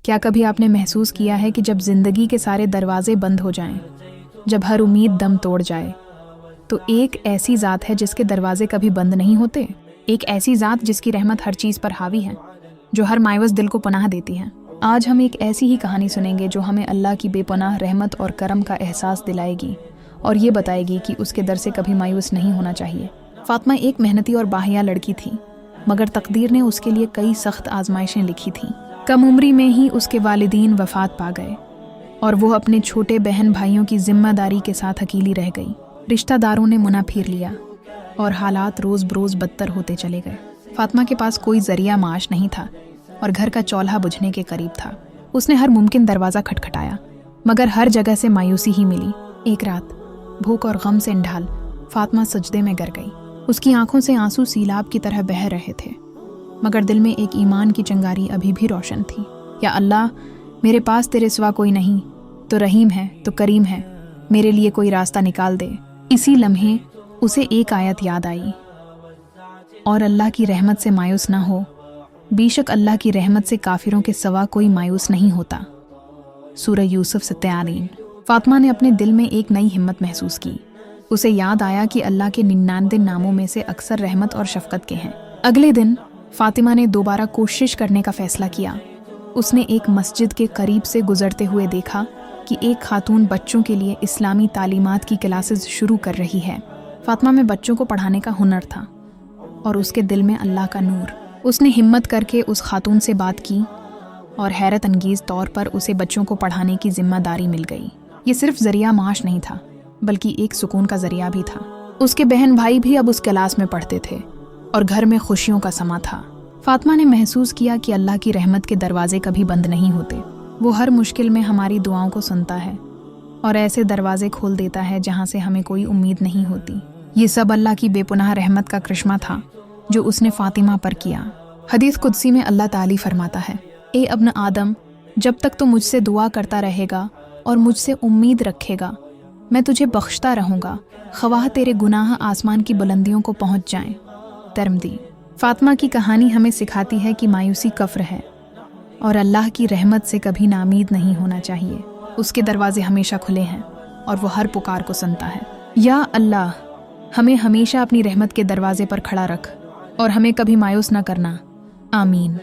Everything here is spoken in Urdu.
کیا کبھی آپ نے محسوس کیا ہے کہ جب زندگی کے سارے دروازے بند ہو جائیں، جب ہر امید دم توڑ جائے، تو ایک ایسی ذات ہے جس کے دروازے کبھی بند نہیں ہوتے، ایک ایسی ذات جس کی رحمت ہر چیز پر حاوی ہے، جو ہر مایوس دل کو پناہ دیتی ہے۔ آج ہم ایک ایسی ہی کہانی سنیں گے جو ہمیں اللہ کی بے پناہ رحمت اور کرم کا احساس دلائے گی اور یہ بتائے گی کہ اس کے در سے کبھی مایوس نہیں ہونا چاہیے۔ فاطمہ ایک محنتی اور باحیا لڑکی تھی، مگر تقدیر نے اس کے لیے کئی سخت آزمائشیں لکھی تھیں۔ کم عمری میں ہی اس کے والدین وفات پا گئے اور وہ اپنے چھوٹے بہن بھائیوں کی ذمہ داری کے ساتھ اکیلی رہ گئی۔ رشتہ داروں نے منہ پھیر لیا اور حالات روز بروز بدتر ہوتے چلے گئے۔ فاطمہ کے پاس کوئی ذریعہ معاش نہیں تھا اور گھر کا چولہا بجھنے کے قریب تھا۔ اس نے ہر ممکن دروازہ کھٹکھٹایا، مگر ہر جگہ سے مایوسی ہی ملی۔ ایک رات بھوک اور غم سے انڈھال فاطمہ سجدے میں گر گئی۔ اس کی آنکھوں سے آنسو سیلاب کی طرح بہہ رہے تھے، مگر دل میں ایک ایمان کی چنگاری ابھی بھی روشن تھی۔ یا اللہ، میرے پاس تیرے سوا کوئی نہیں، تو رحیم ہے، تو کریم ہے، میرے لیے کوئی راستہ نکال دے۔ اسی لمحے اسے ایک آیت یاد آئی، اور اللہ کی رحمت سے مایوس نہ ہو، بے شک اللہ کی رحمت سے کافروں کے سوا کوئی مایوس نہیں ہوتا۔ سورہ یوسف 47۔ فاطمہ نے اپنے دل میں ایک نئی ہمت محسوس کی۔ اسے یاد آیا کہ اللہ کے 99 ناموں میں سے اکثر رحمت اور شفقت کے ہیں۔ اگلے دن فاطمہ نے دوبارہ کوشش کرنے کا فیصلہ کیا۔ اس نے ایک مسجد کے قریب سے گزرتے ہوئے دیکھا کہ ایک خاتون بچوں کے لیے اسلامی تعلیمات کی کلاسز شروع کر رہی ہے۔ فاطمہ میں بچوں کو پڑھانے کا ہنر تھا اور اس کے دل میں اللہ کا نور۔ اس نے ہمت کر کے اس خاتون سے بات کی اور حیرت انگیز طور پر اسے بچوں کو پڑھانے کی ذمہ داری مل گئی۔ یہ صرف ذریعہ معاش نہیں تھا، بلکہ ایک سکون کا ذریعہ بھی تھا۔ اس کے بہن بھائی بھی اب اس کلاس میں پڑھتے تھے اور گھر میں خوشیوں کا سما تھا۔ فاطمہ نے محسوس کیا کہ اللہ کی رحمت کے دروازے کبھی بند نہیں ہوتے۔ وہ ہر مشکل میں ہماری دعاؤں کو سنتا ہے اور ایسے دروازے کھول دیتا ہے جہاں سے ہمیں کوئی امید نہیں ہوتی۔ یہ سب اللہ کی بے پناہ رحمت کا کرشمہ تھا جو اس نے فاطمہ پر کیا۔ حدیث قدسی میں اللہ تعالی فرماتا ہے، اے ابن آدم، جب تک تو مجھ سے دعا کرتا رہے گا اور مجھ سے امید رکھے گا، میں تجھے بخشتا رہوں گا، خواہ تیرے گناہ آسمان کی بلندیوں کو پہنچ جائیں۔ ترمذی۔ فاطمہ کی کہانی ہمیں سکھاتی ہے کہ مایوسی کفر ہے اور اللہ کی رحمت سے کبھی ناامید نہیں ہونا چاہیے۔ اس کے دروازے ہمیشہ کھلے ہیں اور وہ ہر پکار کو سنتا ہے۔ یا اللہ، ہمیں ہمیشہ اپنی رحمت کے دروازے پر کھڑا رکھ اور ہمیں کبھی مایوس نہ کرنا۔ آمین۔